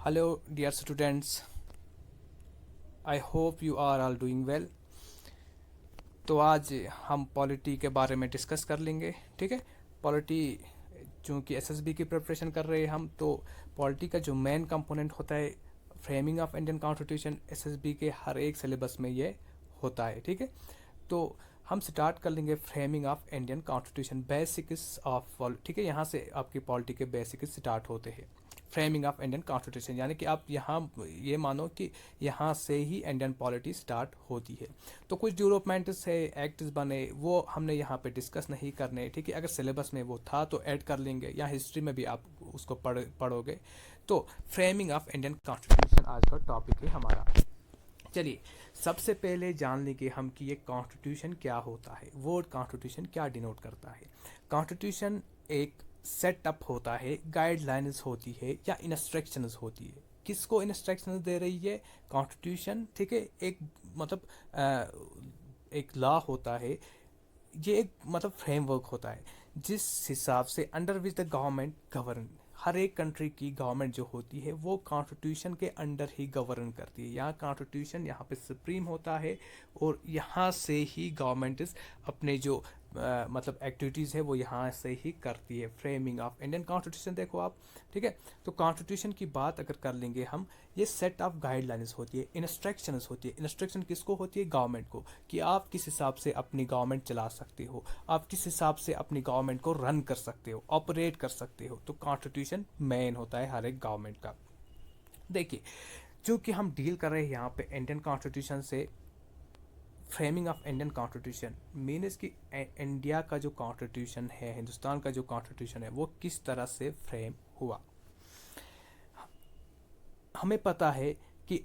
Hello, dear students. I hope you are all doing well. तो आज हम polity के बारे में डिस्कस कर लेंगे, ठीक है। पॉलिटी, चूँकि एसएसबी की प्रिपरेशन कर रहे हैं हम, तो पॉलिटी का जो मेन कंपोनेंट होता है framing of Indian constitution, SSB के हर एक सिलेबस में ये होता है, ठीक है। तो हम स्टार्ट कर लेंगे framing of Indian constitution, basics of, ठीक है। यहाँ से आपकी पॉलिटी के बेसिक्स स्टार्ट होते हैं। फ्रेमिंग ऑफ इंडियन कॉन्स्टिट्यूशन यानी कि आप यहाँ ये मानो कि यहाँ से ही इंडियन पॉलिटी स्टार्ट होती है। तो कुछ डेवलपमेंट्स है, एक्ट्स बने, वो हमने यहाँ पे डिस्कस नहीं करने, ठीक है। अगर सिलेबस में वो था तो ऐड कर लेंगे, या हिस्ट्री में भी आप उसको पढ़ोगे। तो फ्रेमिंग ऑफ इंडियन कॉन्स्टिट्यूशन आज का टॉपिक है हमारा। चलिए, सबसे पहले जान लेंगे हम कि ये कॉन्स्टिट्यूशन क्या होता है, वर्ड कॉन्स्टिट्यूशन क्या डिनोट करता है। कॉन्स्टिट्यूशन एक सेटअप होता है, गाइडलाइंस होती है या इंस्ट्रक्शंस होती है। किसको इंस्ट्रक्शंस दे रही है? कॉन्स्टिट्यूशन, ठीक है। एक मतलब एक लॉ होता है, ये एक मतलब फ्रेमवर्क होता है जिस हिसाब से under which the government govern, हर एक कंट्री की गवर्नमेंट जो होती है वो कॉन्स्टिट्यूशन के अंडर ही गवर्न करती है। यहाँ कॉन्स्टिट्यूशन यहाँ पे सुप्रीम होता है और यहाँ से ही गवर्नमेंट अपने जो मतलब एक्टिविटीज़ है वो यहाँ से ही करती है। फ्रेमिंग ऑफ इंडियन कॉन्स्टिट्यूशन देखो आप, ठीक है। तो कॉन्स्टिट्यूशन की बात अगर कर लेंगे हम, ये सेट ऑफ गाइडलाइंस होती है, इंस्ट्रक्शंस होती है। इंस्ट्रक्शन किसको होती है? गवर्नमेंट को, कि आप किस हिसाब से अपनी गवर्नमेंट चला सकते हो, आप किस हिसाब से अपनी गवर्नमेंट को रन कर सकते हो, ऑपरेट कर सकते हो। तो कॉन्स्टिट्यूशन मेन होता है हर एक गवर्नमेंट का। देखिए, चूँकि हम डील कर रहे हैं यहाँ पे इंडियन कॉन्स्टिट्यूशन से, framing of Indian constitution means कि इंडिया का जो कॉन्स्टिट्यूशन है, हिंदुस्तान का जो कॉन्स्टिट्यूशन है, वो किस तरह से फ्रेम हुआ। हमें पता है कि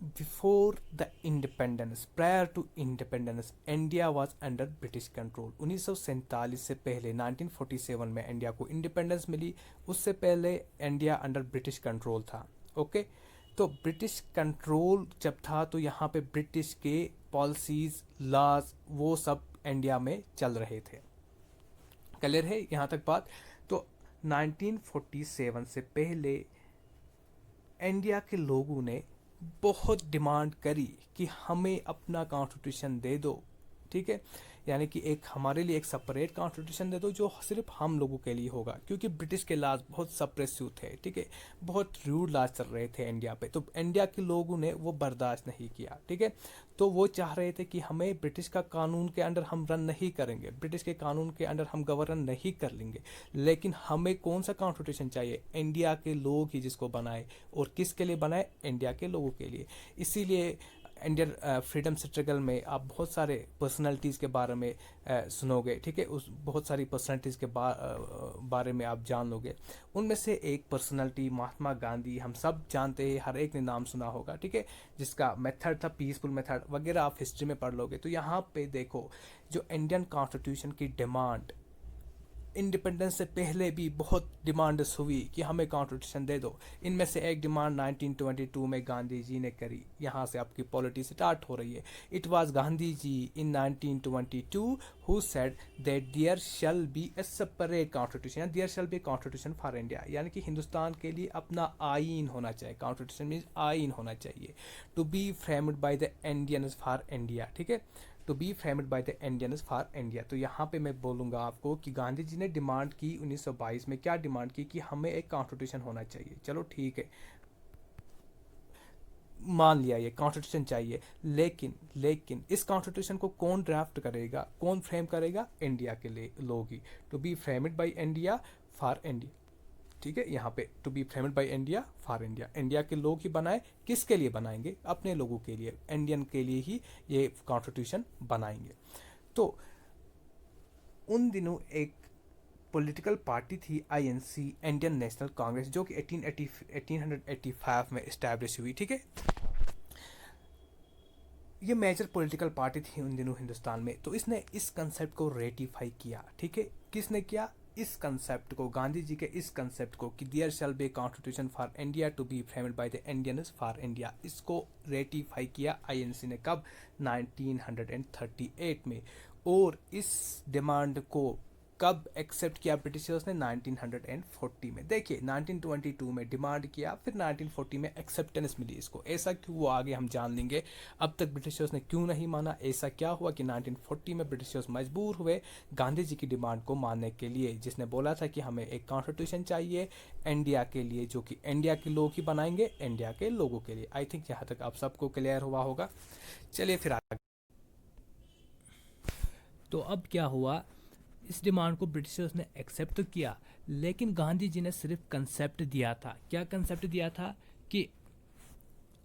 before the independence, prior to independence, India was under British control. 1947 से पहले 1947 में इंडिया को इंडिपेंडेंस मिली, उससे पहले इंडिया अंडर ब्रिटिश कंट्रोल था। ओके, तो ब्रिटिश कंट्रोल जब था तो यहाँ पे ब्रिटिश के पॉलिसीज, लॉज, वो सब इंडिया में चल रहे थे। क्लियर है यहाँ तक बात? तो 1947 से पहले इंडिया के लोगों ने बहुत डिमांड करी कि हमें अपना कॉन्स्टिट्यूशन दे दो, ठीक है। यानी कि एक हमारे लिए एक सेपरेट कॉन्स्टिट्यूशन दे दो जो सिर्फ हम लोगों के लिए होगा, क्योंकि ब्रिटिश के लाज बहुत सप्रेसिव थे, ठीक है। बहुत रूड लाज चल रहे थे इंडिया पे, तो इंडिया के लोगों ने वो बर्दाश्त नहीं किया, ठीक है। तो वो चाह रहे थे कि हमें ब्रिटिश का कानून के अंडर हम रन नहीं करेंगे, ब्रिटिश के कानून के अंडर हम गवर्न नहीं कर लेंगे, लेकिन हमें कौन सा कॉन्स्टिट्यूशन चाहिए? इंडिया के लोग ही जिसको बनाए, और किसके लिए बनाए? इंडिया के लोगों के लिए। इसीलिए इंडियन फ्रीडम स्ट्रगल में आप बहुत सारे पर्सनालिटीज़ के बारे में सुनोगे, ठीक है। उस बहुत सारी पर्सनालिटीज़ के बारे में आप जान लोगे। उनमें से एक पर्सनालिटी महात्मा गांधी, हम सब जानते हैं, हर एक ने नाम सुना होगा, ठीक है। जिसका मेथड था पीसफुल मेथड वगैरह, आप हिस्ट्री में पढ़ लोगे। तो यहाँ पे देखो, जो इंडियन कॉन्स्टिट्यूशन की डिमांड इंडिपेंडेंस से पहले भी बहुत डिमांड्स हुई कि हमें कॉन्स्टिट्यूशन दे दो। इनमें से एक डिमांड 1922 में गांधी जी ने करी। यहाँ से आपकी पॉलिटी स्टार्ट हो रही है। It was Gandhi ji in 1922 who said that there shall be a separate constitution, there shall be constitution for India, यानी कि हिंदुस्तान के लिए अपना आइन होना चाहिए। कॉन्स्टिट्यूशन मीन्स आइन होना चाहिए, to be framed by the Indians for India, ठीक है। To be framed by the Indians for India. तो यहाँ पे मैं बोलूँगा आपको कि गांधी जी ने डिमांड की 1922 में, क्या डिमांड की? कि हमें एक कॉन्स्टिट्यूशन होना चाहिए। चलो ठीक है, मान लिया ये कॉन्स्टिट्यूशन चाहिए, लेकिन लेकिन इस कॉन्स्टिट्यूशन को कौन ड्राफ्ट करेगा, कौन फ्रेम करेगा? इंडिया के लिए लोग ही। To be framed by India for India, ठीक है। यहाँ पे to be framed by India for India, India के लोग ही बनाए। किसके लिए बनाएंगे? अपने लोगों के लिए, इंडियन के लिए ही ये कॉन्स्टिट्यूशन बनाएंगे। तो उन दिनों एक पॉलिटिकल पार्टी थी आईएनसी, इंडियन नेशनल कांग्रेस, जो कि 1885 में इस्टेब्लिश हुई, ठीक है। ये मेजर पॉलिटिकल पार्टी थी उन दिनों हिंदुस्तान में। तो इसने इस कंसेप्ट को रेटिफाई किया, ठीक है। किसने किया? इस कंसेप्ट को, गांधी जी के इस कंसेप्ट को, कि there shall be constitution for India to be framed by the Indians for India, इसको रेटिफाई किया आईएनसी ने। कब? 1938 में। और इस डिमांड को कब एक्सेप्ट किया ब्रिटिशर्स ने? 1940 में। देखिए 1922 में डिमांड किया, फिर 1940 में एक्सेप्टेंस मिली इसको। ऐसा क्यों हुआ आगे हम जान लेंगे। अब तक ब्रिटिशर्स ने क्यों नहीं माना, ऐसा क्या हुआ कि 1940 में ब्रिटिशर्स मजबूर हुए गांधी जी की डिमांड को मानने के लिए, जिसने बोला था कि हमें एक कॉन्स्टिट्यूशन चाहिए इंडिया के लिए, जो कि इंडिया के लोग ही बनाएंगे, इंडिया के लोगों के लिए। आई थिंक यहाँ तक आप सबको क्लियर हुआ होगा। चलिए फिर आगे। तो अब क्या हुआ, इस डिमांड को ब्रिटिशर्स ने एक्सेप्ट तो किया, लेकिन गांधी जी ने सिर्फ कंसेप्ट दिया था। क्या कंसेप्ट दिया था? कि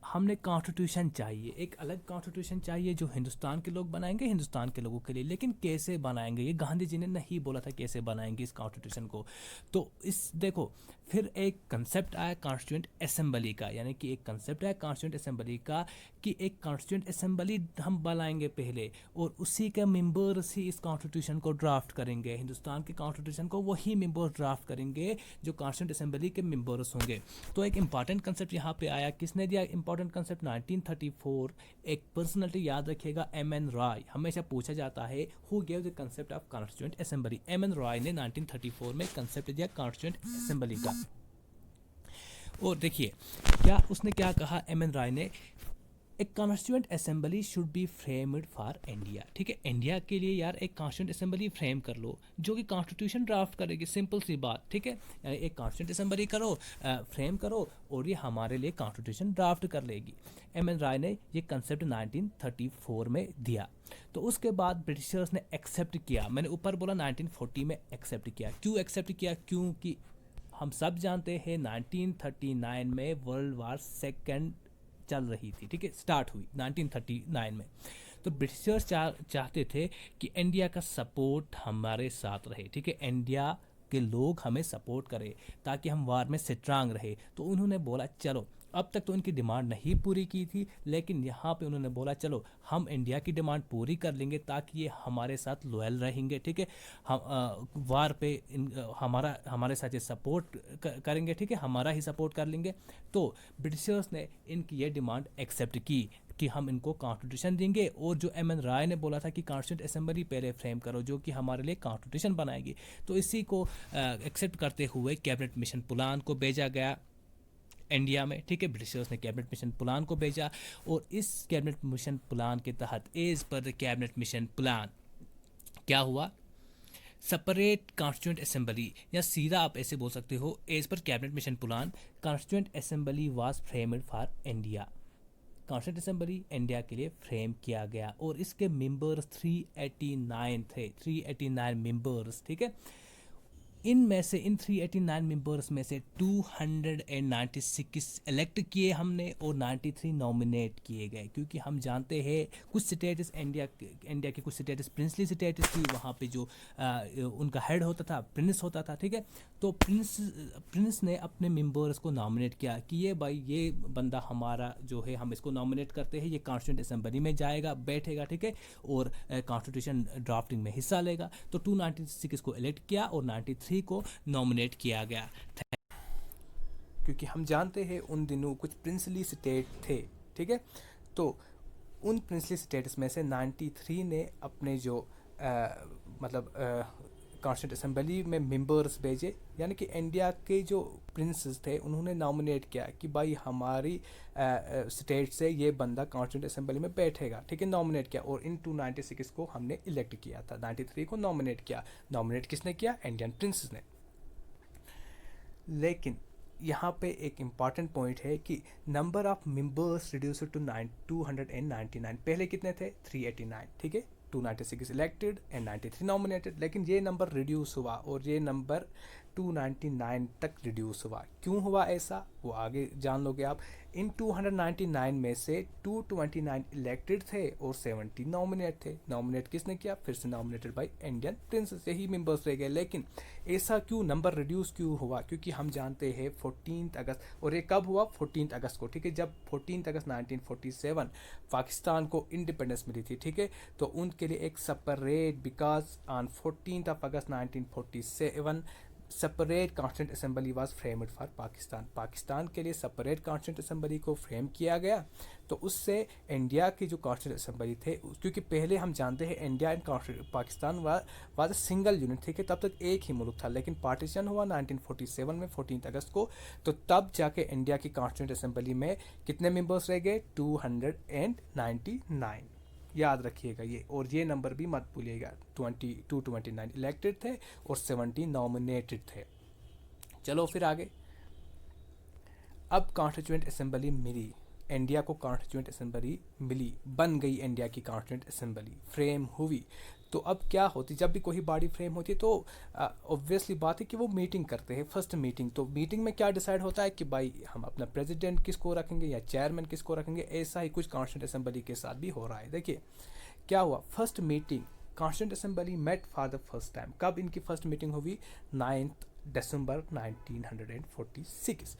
हमने कॉन्स्टिट्यूशन चाहिए, एक अलग कॉन्स्टिट्यूशन चाहिए जो हिंदुस्तान के लोग बनाएंगे, हिंदुस्तान के लोगों के लिए। लेकिन कैसे बनाएंगे, ये गांधी जी ने नहीं बोला था कैसे बनाएंगे इस कॉन्स्टिट्यूशन को। तो इस देखो, फिर एक कंसेप्ट आया कॉन्स्टिट्यूएंट असेंबली का, यानी कि एक कंसेप्ट आया कॉन्स्टिट्यूएंट असेंबली का कि एक कॉन्स्टिट्यूएंट असेंबली हम बनाएंगे पहले, और उसी के मेंबर्स ही इस कॉन्स्टिट्यूशन को ड्राफ्ट करेंगे। हिंदुस्तान के कॉन्स्टिट्यूशन को वही मेंबर्स ड्राफ्ट करेंगे जो कॉन्स्टिट्यूएंट असेंबली के मेंबर्स होंगे। तो एक इंपॉर्टेंट कंसेप्ट यहाँ पे आया, किसने दिया इंपॉर्टेंट कंसेप्ट? 1934 एक पर्सनैलिटी याद रखिएगा, एम.एन. रॉय। हमेशा पूछा जाता है who gave the concept of constituent assembly. M.N.. Roy ने 1934 में कंसेप्ट दिया कॉन्स्टिट्यूएंट असेंबली का। और देखिए क्या उसने क्या कहा एम.एन. रॉय ने, एक constituent assembly should be framed for India. ठीक है, इंडिया के लिए यार एक कॉन्स्टिट्यूएंट असेंबली फ्रेम कर लो जो कि कॉन्स्टिट्यूशन ड्राफ्ट करेगी। सिंपल सी बात, ठीक है, यानी एक कॉन्स्टिट्यूएंट असेंबली करो, फ्रेम करो, और ये हमारे लिए कॉन्स्टिट्यूशन ड्राफ्ट कर लेगी। एम.एन. राय ने ये कंसेप्ट 1934 में दिया। तो उसके बाद ब्रिटिशर्स ने एक्सेप्ट किया। मैंने ऊपर बोला 1940 में एक्सेप्ट किया। क्यों एक्सेप्ट किया? क्योंकि हम सब जानते हैं 1939 में वर्ल्ड वार सेकेंड चल रही थी। ठीक है, स्टार्ट हुई 1939 में। तो ब्रिटिशर्स चाहते थे कि इंडिया का सपोर्ट हमारे साथ रहे। ठीक है, इंडिया के लोग हमें सपोर्ट करें ताकि हम वार में स्ट्रांग रहे। तो उन्होंने बोला चलो, अब तक तो उनकी डिमांड नहीं पूरी की थी, लेकिन यहाँ पे उन्होंने बोला चलो हम इंडिया की डिमांड पूरी कर लेंगे ताकि ये हमारे साथ लॉयल रहेंगे। ठीक है, हम वार पे हमारे साथ ये सपोर्ट करेंगे। ठीक है, हमारा ही सपोर्ट कर लेंगे। तो ब्रिटिशर्स ने इनकी ये डिमांड एक्सेप्ट की कि हम इनको कॉन्स्टिट्यूशन देंगे, और जो एम.एन. राय ने बोला था कि कॉन्स्टिट्यूंट असेंबली पहले फ्रेम करो जो कि हमारे लिए कॉन्स्टिट्यूशन बनाएगी। तो इसी को एक्सेप्ट करते हुए कैबिनेट मिशन प्लान को भेजा गया इंडिया में। ठीक है, ब्रिटिशर्स ने कैबिनेट मिशन प्लान को भेजा, और इस कैबिनेट मिशन प्लान के तहत as per the cabinet mission plan क्या हुआ, सेपरेट कॉन्स्टिट्यूएंट असेंबली, या सीधा आप ऐसे बोल सकते हो, एज पर cabinet mission plan constituent assembly was framed for India. Constituent assembly India के लिए फ्रेम किया गया, और इसके मेंबर्स 389 थे, 389 मेंबर्स। ठीक है, इन 389 मेंबर्स में से 296 इलेक्ट किए हमने, और 93 नॉमिनेट किए गए। क्योंकि हम जानते हैं कुछ स्टेट्स इंडिया के कुछ स्टेट्स प्रिंसली स्टेट्स थी, वहाँ पे जो उनका हेड होता था प्रिंस होता था। ठीक है, तो प्रिंस ने अपने मेंबर्स को नॉमिनेट किया कि ये भाई ये बंदा हमारा जो है, हम इसको नॉमिनेट करते हैं, ये कॉन्स्टिट्यूएंट असेंबली में जाएगा, बैठेगा। ठीक है, और कॉन्स्टिट्यूशन ड्राफ्टिंग में हिस्सा लेगा। तो 296 को इलेक्ट किया और 93 को नॉमिनेट किया गया। क्योंकि हम जानते हैं उन दिनों कुछ प्रिंसली स्टेट थे। ठीक है, तो उन प्रिंसली स्टेट्स में से 93 ने अपने जो मतलब कॉन्स्टिट्यूंट असेंबली में मेंबर्स भेजे, यानी कि इंडिया के जो प्रिंसेस थे उन्होंने नॉमिनेट किया कि भाई हमारी स्टेट से ये बंदा कॉन्स्टिट्यूंट असेंबली में बैठेगा। ठीक है, नॉमिनेट किया, और इन 296 को हमने इलेक्ट किया था, 93 को नॉमिनेट किया। नॉमिनेट किसने किया? इंडियन प्रिंसेस ने। लेकिन यहाँ पे एक इम्पॉर्टेंट पॉइंट है कि number of members reduced to 299। पहले कितने थे? 389। ठीक है, 296 इलेक्टेड एंड 93 नॉमिनेटेड, लेकिन ये नंबर रिड्यूस हुआ और ये नंबर 299 तक रिड्यूस हुआ। क्यों हुआ ऐसा, वो आगे जान लोगे आप। इन 299 में से 229 इलेक्टेड थे और 70 नॉमिनेट थे। नॉमिनेट किसने किया? फिर से नॉमिनेटेड बाय इंडियन प्रिंसेस, यही मेंबर्स रह गए। लेकिन ऐसा क्यों नंबर रिड्यूस क्यों हुआ? क्योंकि हम जानते हैं 14 अगस्त, और ये कब हुआ? 14 अगस्त को। ठीक है, जब 14 अगस्त 1947 पाकिस्तान को इंडिपेंडेंस मिली थी। ठीक है, तो उनके लिए एक separate, because on 14 August 1947 separate constituent assembly was framed for Pakistan, Pakistan के लिए सेपरेट कॉन्स्टिट्यूंट असेंबली को फ्रेम किया गया। तो उससे इंडिया की जो कॉन्स्टिट्यूंट असेंबली थे, क्योंकि पहले हम जानते हैं India and Pakistan was a single unit, ठीक है, तब तक एक ही मुल्क था। लेकिन पार्टीशन हुआ 1947 में 14 अगस्त को, तो तब जाके इंडिया की कॉन्स्टिट्यूंट असेंबली में कितने मेंबर्स रह गए, 299। याद रखिएगा ये, और ये नंबर भी मत भूलिएगा। 29 इलेक्टेड थे और 70 नॉमिनेटेड थे। चलो फिर आगे। अब कॉन्स्टिट्यूएंट असेंबली मिली इंडिया को, कॉन्स्टिट्यूएंट असेंबली मिली, बन गई इंडिया की कॉन्स्टिट्यूएंट असेंबली, फ्रेम हुई। तो अब क्या होती, जब भी कोई बॉडी फ्रेम होती है तो ऑब्वियसली बात है कि वो मीटिंग करते हैं, फर्स्ट मीटिंग। तो मीटिंग में क्या डिसाइड होता है कि भाई हम अपना प्रेसिडेंट किसको रखेंगे या चेयरमैन किसको रखेंगे। ऐसा ही कुछ कॉन्स्टिट्यूएंट असेंबली के साथ भी हो रहा है। देखिए क्या हुआ, first meeting constituent assembly met for the first time. कब इनकी फर्स्ट मीटिंग हुई, 9 दिसंबर 1946।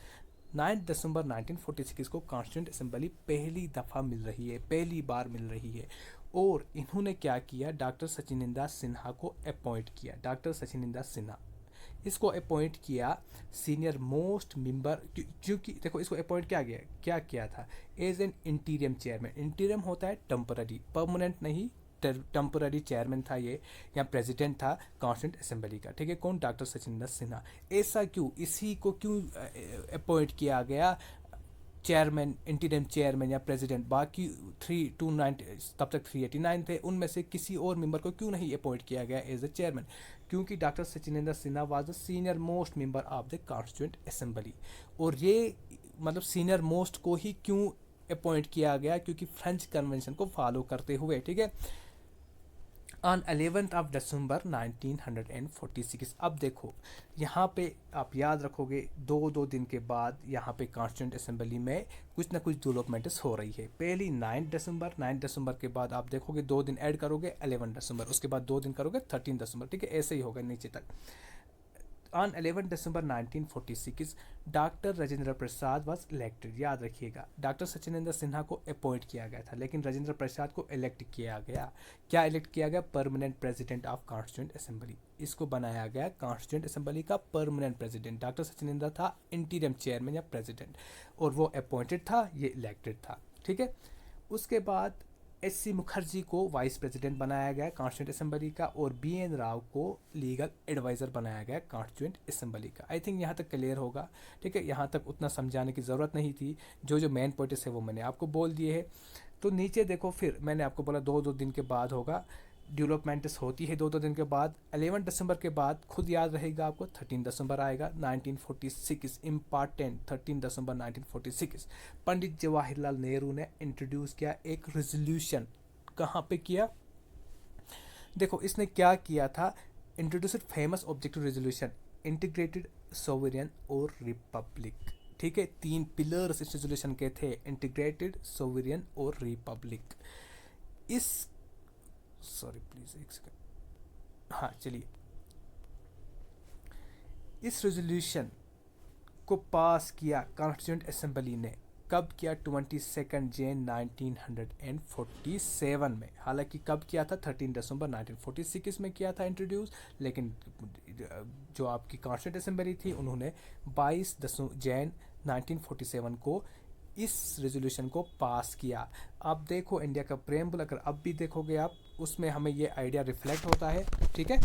9 दिसंबर 1946 को कॉन्स्टिट्यूएंट असेंबली पहली दफ़ा मिल रही है, पहली बार मिल रही है। और इन्होंने क्या किया, डॉक्टर सचिनिंदा सिन्हा को अपॉइंट किया। डॉक्टर सचिनिंदा सिन्हा इसको अपॉइंट किया सीनियर मोस्ट मेंबर, क्योंकि देखो इसको अपॉइंट क्या किया था, as an interim chairman. Interim होता है टेम्पररी, परमानेंट नहीं, टेम्पररी चेयरमैन था ये, या प्रेसिडेंट था कॉन्स्टिट्यूंट असेंबली का, ठीक है। कौन, डॉक्टर सचिनिंदा सिन्हा। ऐसा क्यों, इसी को क्यों अपॉइंट किया गया चेयरमैन, इंटीरियम चेयरमैन या प्रेसिडेंट। बाकी 329 तब तक 389 थे, उनमें से किसी और मेंबर को क्यों नहीं अपॉइंट किया गया एज ए चेयरमैन, क्योंकि doctor Sachchidananda Sinha was the senior most member of the constituent assembly. और ये मतलब सीनियर मोस्ट को ही क्यों अपॉइंट किया गया, क्योंकि फ्रेंच कन्वेंशन को फॉलो करते हुए, ठीक है। ऑन 11 दिसंबर 1946। अब देखो यहाँ पे आप याद रखोगे, दो दिन के बाद यहाँ पे कॉन्स्टिट्यूएंट असेंबली में कुछ ना कुछ डेवलपमेंट्स हो रही है। पहली 9 दिसंबर के बाद आप देखोगे 2 दिन ऐड करोगे 11 दिसंबर, उसके बाद 2 दिन करोगे 13 दिसंबर, ठीक है, ऐसे ही होगा नीचे तक। On 11 December 1946 doctor Rajendra Prasad was elected. याद रखिएगा, डॉक्टर सचिनिंदा सिन्हा को अपॉइंट किया गया था, लेकिन राजेंद्र प्रसाद को इलेक्ट किया गया। क्या इलेक्ट किया गया, permanent president of constituent assembly. इसको बनाया गया कॉन्स्टिट्यूएंट असेंबली का परमानेंट प्रेसिडेंट। डॉक्टर सचिनिंदा था इंटीरियम चेयरमैन या प्रेसिडेंट, और वो अपॉइंटेड था, ये इलेक्टेड था, ठीक है। उसके बाद एस.सी. मुखर्जी को वाइस प्रेसिडेंट बनाया गया कॉन्स्टिट्यूएंट असेंबली का, और बी.एन. राव को लीगल एडवाइज़र बनाया गया कॉन्स्टिट्यूएंट असेंबली का। आई थिंक यहाँ तक क्लियर होगा, ठीक है। यहाँ तक उतना समझाने की ज़रूरत नहीं थी, जो मेन पॉइंट्स है वो मैंने आपको बोल दिए हैं। तो नीचे देखो, फिर मैंने आपको बोला 2 दिन के बाद होगा, डेवलपमेंट्स होती है 2 दिन के बाद। 11 दिसंबर के बाद खुद याद रहेगा आपको 13 दिसंबर आएगा 1946, इम्पॉर्टेंट 13 दिसंबर 1946। पंडित जवाहरलाल नेहरू ने इंट्रोड्यूस किया एक रेजोल्यूशन। कहाँ पे किया, देखो इसने क्या किया था, introduce famous objective resolution, integrated sovereign और रिपब्लिक, ठीक है। 3 पिलर्स इस रेजोल्यूशन के थे, इंटीग्रेटेड, सोवरेन और रिपब्लिक। इस सॉरी प्लीज एक सेकंड, हाँ चलिए। इस रेजोल्यूशन को पास किया कॉन्स्टिट्यूएंट असेंबली ने, कब किया, 22 जैन 1947 में। हालांकि कब किया था, 13 दिसंबर 1946 में किया था इंट्रोड्यूस, लेकिन जो आपकी कॉन्स्टिट्यूएंट असेंबली थी उन्होंने 22 जैन 1947 को इस रेजोल्यूशन को पास किया। अब देखो इंडिया का प्रेम्बल, अगर अब भी देखोगे आप, उसमें हमें ये आइडिया रिफ्लेक्ट होता है, ठीक है।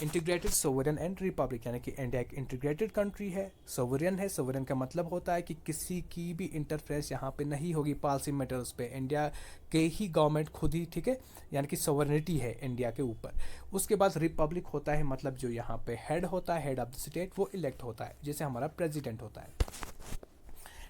इंटीग्रेटेड, सोवरेन एंड रिपब्लिक, यानी कि इंडिया एक इंटीग्रेटेड कंट्री है, सोवरेन है। सोवरेन का मतलब होता है कि किसी की भी इंटरफेरेंस यहाँ पे नहीं होगी पॉलिसी मैटर्स पे, इंडिया के ही गवर्नमेंट खुद ही, ठीक है, यानी कि सोवरेनिटी है इंडिया के ऊपर। उसके बाद रिपब्लिक होता है, मतलब जो यहाँ पे हेड होता है, हेड ऑफ द स्टेट, वो इलेक्ट होता है, जैसे हमारा प्रेसिडेंट होता है,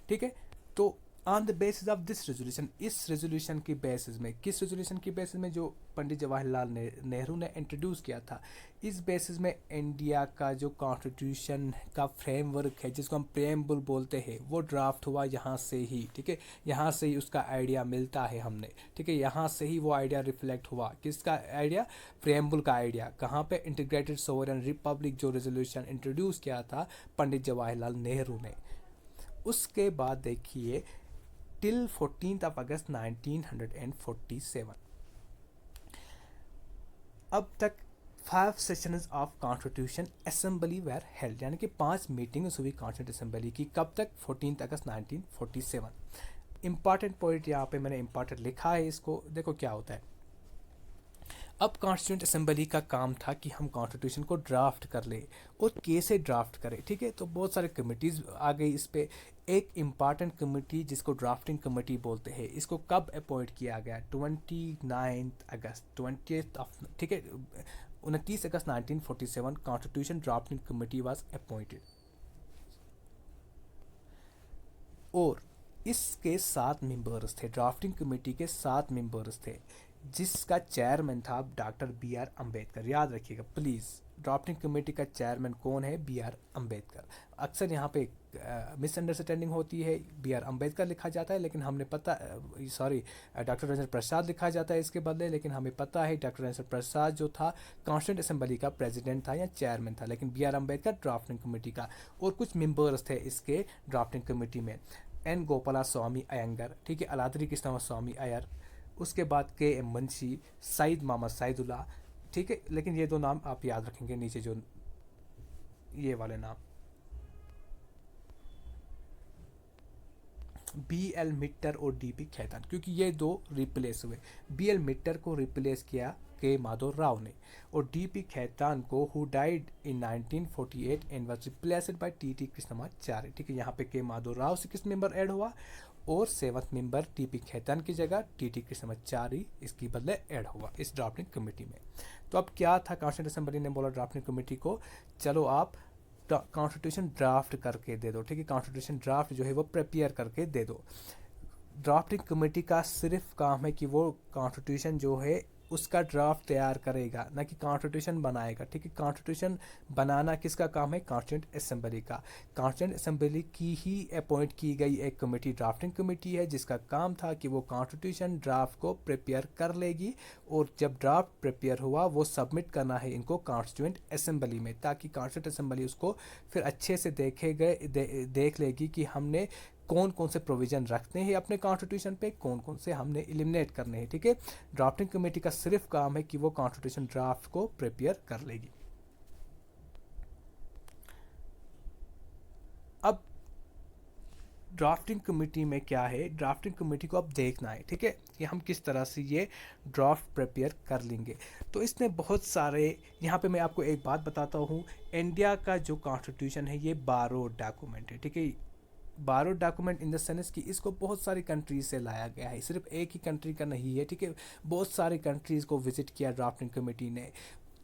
ठीक है। तो on the basis of this resolution, इस रेजोल्यूशन की बेसिस में, किस रेजोल्यूशन की बेसिस में, जो पंडित जवाहरलाल नेहरू ने इंट्रोड्यूस किया था, इस बेसिस में इंडिया का जो कॉन्स्टिट्यूशन का फ्रेमवर्क है, जिसको हम प्रेम्बल बोलते हैं, वो ड्राफ्ट हुआ यहाँ से ही, ठीक है। यहाँ से ही उसका आइडिया मिलता है हमने, ठीक है। यहाँ से ही वो आइडिया रिफ्लेक्ट हुआ, किसका आइडिया, प्रेम्बल का आइडिया। कहाँ पे, इंटीग्रेटेड, सोवरेन, रिपब्लिक, जो रेजोल्यूशन इंट्रोड्यूस किया था पंडित जवाहरलाल नेहरू ने। उसके बाद देखिए टिल 14 अगस्त 1947, अब तक 5 sessions of constitution assembly were held, यानी कि 5 मीटिंग्स हुई कॉन्स्टिट्यूशन असेंबली की। कब तक? 14 अगस्त 1947। इंपॉर्टेंट पॉइंट यहाँ पे मैंने इंपॉर्टेंट लिखा है, इसको देखो क्या होता है। अब कॉन्स्टिट्यूंट असेंबली का काम था कि हम कॉन्स्टिट्यूशन को ड्राफ्ट कर ले और कैसे ड्राफ्ट करें, ठीक है। तो बहुत सारे कमिटीज़ आ गई इस पे। एक इम्पॉर्टेंट कमेटी जिसको ड्राफ्टिंग कमेटी बोलते हैं, इसको कब अपॉइंट किया गया? 29 अगस्त 20th ऑफ, ठीक है, 29 अगस्त 1947 constitution drafting committee was appointed. और इसके 7 मेंबर्स थे, ड्राफ्टिंग कमेटी के 7 मेंबर्स थे, जिसका चेयरमैन था डॉक्टर बी आर अम्बेडकर। याद रखिएगा प्लीज़, ड्राफ्टिंग कमेटी का चेयरमैन कौन है? B R Ambedkar. अक्सर यहाँ पे मिसअंडरस्टैंडिंग होती है, बी आर अम्बेडकर लिखा जाता है, लेकिन हमने पता, सॉरी, डॉक्टर राजेंद्र प्रसाद लिखा जाता है इसके बदले, लेकिन हमें पता है डॉक्टर राजेंद्र प्रसाद जो था कॉन्स्टिट्यूंट असेंबली का प्रेसिडेंट था या चेयरमैन था, लेकिन B R Ambedkar drafting committee का। और कुछ मेंबर्स थे इसके ड्राफ्टिंग कमेटी में, एन गोपाला स्वामी अयंगर, ठीक है, अलादरी कृष्णा स्वामी अय्यर, उसके बाद के एम मुंशी, सईद मोहम्मद सईदुल्लाह, ठीक है। लेकिन ये 2 नाम आप याद रखेंगे नीचे, जो ये वाले नाम, बी एल मिट्टर और डी पी खैतान, क्योंकि ये 2 रिप्लेस हुए। बी एल मिट्टर को रिप्लेस किया के माधव राव ने, और डी पी खैतान को who died in 1948 and was replaced by T T Krishnamacharya, ठीक है। यहाँ पे के माधव राव से किस मेंबर ऐड हुआ, और 7th member T P Khaitan की जगह टी टी कृष्णमाचार्य इसकी बदले ऐड हुआ इस ड्राफ्टिंग कमेटी में। तो अब क्या था, कॉन्स्टिट्यूंट असेंबली ने बोला ड्राफ्टिंग कमेटी को, चलो आप कॉन्स्टिट्यूशन ड्राफ्ट करके दे दो, ठीक है। कॉन्स्टिट्यूशन ड्राफ्ट जो है वो प्रिपेयर करके दे दो। ड्राफ्टिंग कमेटी का सिर्फ काम है कि वो कॉन्स्टिट्यूशन जो है उसका ड्राफ्ट तैयार करेगा, ना कि कॉन्स्टिट्यूशन बनाएगा, ठीक है। कॉन्स्टिट्यूशन बनाना किसका काम है? कॉन्स्टिट्यूंट असेंबली का। कॉन्स्टिट्यूंट असेंबली की ही अपॉइंट की गई एक कमेटी ड्राफ्टिंग कमेटी है, जिसका काम था कि वो कॉन्स्टिट्यूशन ड्राफ्ट को प्रिपेयर कर लेगी, और जब ड्राफ्ट प्रिपेयर हुआ वो सबमिट करना है इनको कॉन्स्टिट्यूंट असेंबली में, ताकि कॉन्स्टिट्यूंट असेंबली उसको फिर अच्छे से देख लेगी कि हमने कौन कौन से प्रोविज़न रखते हैं अपने कॉन्स्टिट्यूशन पे, कौन कौन से हमने एलिमिनेट करने हैं, ठीक है। ड्राफ्टिंग कमेटी का सिर्फ काम है कि वो कॉन्स्टिट्यूशन ड्राफ्ट को प्रिपेयर कर लेगी। अब ड्राफ्टिंग कमेटी में क्या है, ड्राफ्टिंग कमेटी को अब देखना है, ठीक है, कि हम किस तरह से ये ड्राफ्ट प्रिपेयर कर लेंगे। तो इसने बहुत सारे, यहाँ पे मैं आपको एक बात बताता हूँ, इंडिया का जो कॉन्स्टिट्यूशन है ये बारोड डॉक्यूमेंट है, ठीक है। Borrowed document in the sense कि इसको बहुत सारी कंट्रीज से लाया गया है, सिर्फ एक ही कंट्री का नहीं है, ठीक है। बहुत सारी कंट्रीज़ को विजिट किया ड्राफ्टिंग कमेटी ने।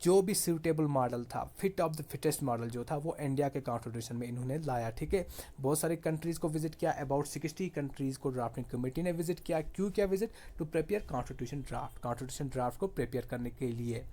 जो भी सूटेबल मॉडल था, fit of the fittest model जो था, वो इंडिया के कॉन्स्टिट्यूशन में इन्होंने लाया, ठीक है। बहुत सारी कंट्रीज़ को विजिट किया, अबाउट 60 कंट्रीज़ को ड्राफ्टिंग कमेटी ने विजिट किया। क्यों किया visit? To prepare constitution draft को प्रिपेयर करने के लिए।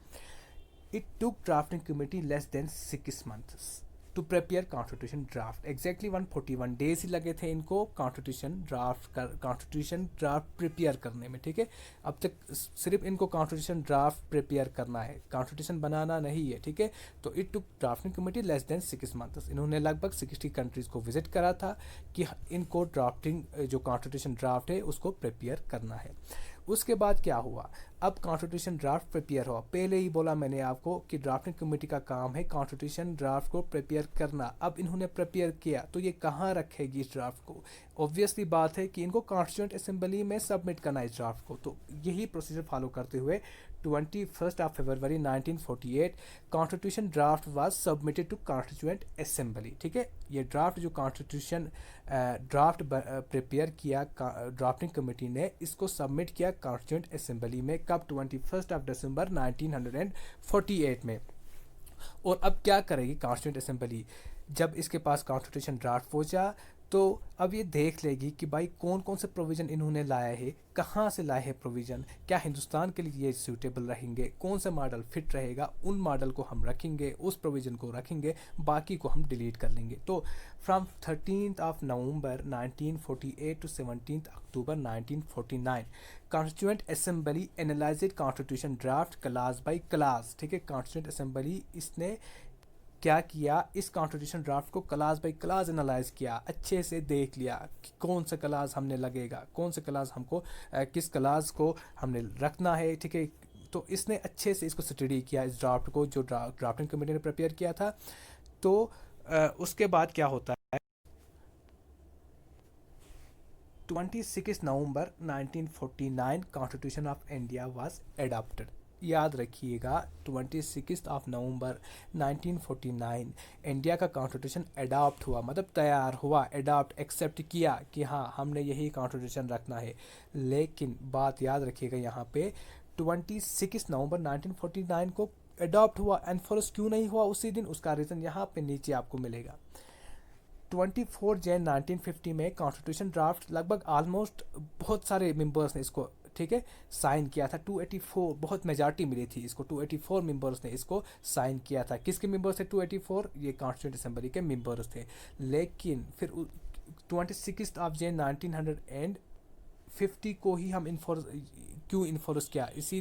It took drafting committee less than 6 months to prepare constitution draft. Exactly 141 days ही लगे थे इनको कॉन्स्टिट्यूशन ड्राफ्ट प्रिपेयर करने में, ठीक है। अब तक सिर्फ इनको कॉन्स्टिट्यूशन ड्राफ्ट प्रिपेयर करना है, कॉन्स्टिट्यूशन बनाना नहीं है, ठीक है। तो it took drafting committee less than 6 months। इन्होंने लगभग 60 कंट्रीज़ को विजिट करा था कि इनको ड्राफ्टिंग जो कॉन्स्टिट्यूशन ड्राफ्ट है उसको प्रिपेयर करना है। उसके बाद क्या हुआ, अब कॉन्स्टिट्यूशन ड्राफ्ट प्रिपेयर हुआ। पहले ही बोला मैंने आपको कि ड्राफ्टिंग कमेटी का काम है कॉन्स्टिट्यूशन ड्राफ्ट को प्रिपेयर करना। अब इन्होंने प्रिपेयर किया तो ये कहाँ रखेगी इस ड्राफ्ट को? ऑब्वियसली बात है कि इनको कॉन्स्टिट्यूंट असेंबली में सबमिट करना है इस ड्राफ्ट को। तो यही प्रोसीजर फॉलो करते हुए 21 फरवरी 1948 constitution draft was submitted to constituent assembly, ठीक है। ये ड्राफ्ट जो कॉन्स्टिट्यूशन ड्राफ्ट प्रिपेयर किया ड्राफ्टिंग कमेटी ने, इसको सबमिट किया कॉन्स्टिट्यूंट असेंबली में। कब? 21 दिसंबर 1948 में। और अब क्या करेगी कॉन्स्टिट्यूंट असेंबली? जब इसके पास कॉन्स्टिट्यूशन ड्राफ्ट पहुंचा तो अब ये देख लेगी कि भाई कौन कौन से प्रोविज़न इन्होंने लाया है, कहाँ से लाए हैं प्रोविज़न, क्या हिंदुस्तान के लिए ये सूटेबल रहेंगे, कौन सा मॉडल फिट रहेगा, उन मॉडल को हम रखेंगे, उस प्रोविज़न को रखेंगे, बाकी को हम डिलीट कर लेंगे। तो from 13 November 1948 to 17 October 1949 constituent assembly analysed constitution draft class by class, ठीक है। कॉन्स्टिट्यूंट असेंबली इसने क्या किया, इस कॉन्स्टिट्यूशन ड्राफ्ट को क्लास बाय क्लास एनालाइज किया, अच्छे से देख लिया कि कौन सा क्लास हमने लगेगा, कौन सा क्लास हमको किस क्लास को हमने रखना है, ठीक है। तो इसने अच्छे से इसको स्टडी किया, इस ड्राफ्ट को, जो ड्राफ्टिंग कमेटी ने प्रिपेयर किया था। तो उसके बाद क्या होता है, 26 नवंबर 1949 constitution of India was adopted. याद रखिएगा, 26 ऑफ नवंबर 1949 इंडिया का कॉन्स्टिट्यूशन अडॉप्ट हुआ, मतलब तैयार हुआ, अडॉप्ट एक्सेप्ट किया कि हाँ हमने यही कॉन्स्टिट्यूशन रखना है। लेकिन बात याद रखिएगा यहाँ पे, 26 नवंबर 1949 को अडॉप्ट हुआ, एनफोर्स क्यों नहीं हुआ उसी दिन, उसका रीज़न यहाँ पे नीचे आपको मिलेगा। 24 जैन 1950 में कॉन्स्टिट्यूशन ड्राफ्ट लगभग ऑलमोस्ट बहुत सारे मेंबर्स ने इसको, ठीक है, साइन किया था। 284 बहुत मेजॉरिटी मिली थी इसको, 284 मेंबर्स ने इसको साइन किया था। किसके मेंबर्स थे 284? ये कॉन्स्टिट्यूंट असेंबली के मेंबर्स थे। लेकिन फिर 26 ऑफ जैन 1950 को ही हम क्यों इन्फोर्स किया, इसी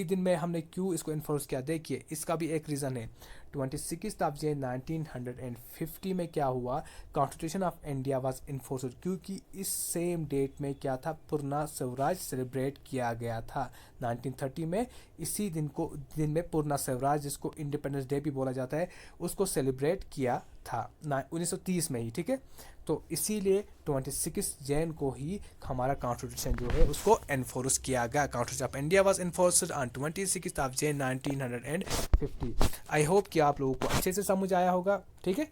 दिन में हमने क्यों इसको इन्फोर्स किया, देखिए इसका भी एक रीज़न है। 26 ऑफ जैन 1950 में क्या हुआ, constitution of India was enforced, क्योंकि इस सेम डेट में क्या था, पूर्ण स्वराज सेलिब्रेट किया गया था 1930 में। इसी दिन में पूर्ण स्वराज, जिसको इंडिपेंडेंस डे भी बोला जाता है, उसको सेलिब्रेट किया था 1930 में ही, ठीक है। तो इसीलिए 26 जैन को ही हमारा कॉन्स्टिट्यूशन जो है उसको एनफोर्स किया गया। Constitution of India was enforced on 26 of Jain 1950। I hope कि आप लोगों को अच्छे से समझ आया होगा, ठीक है।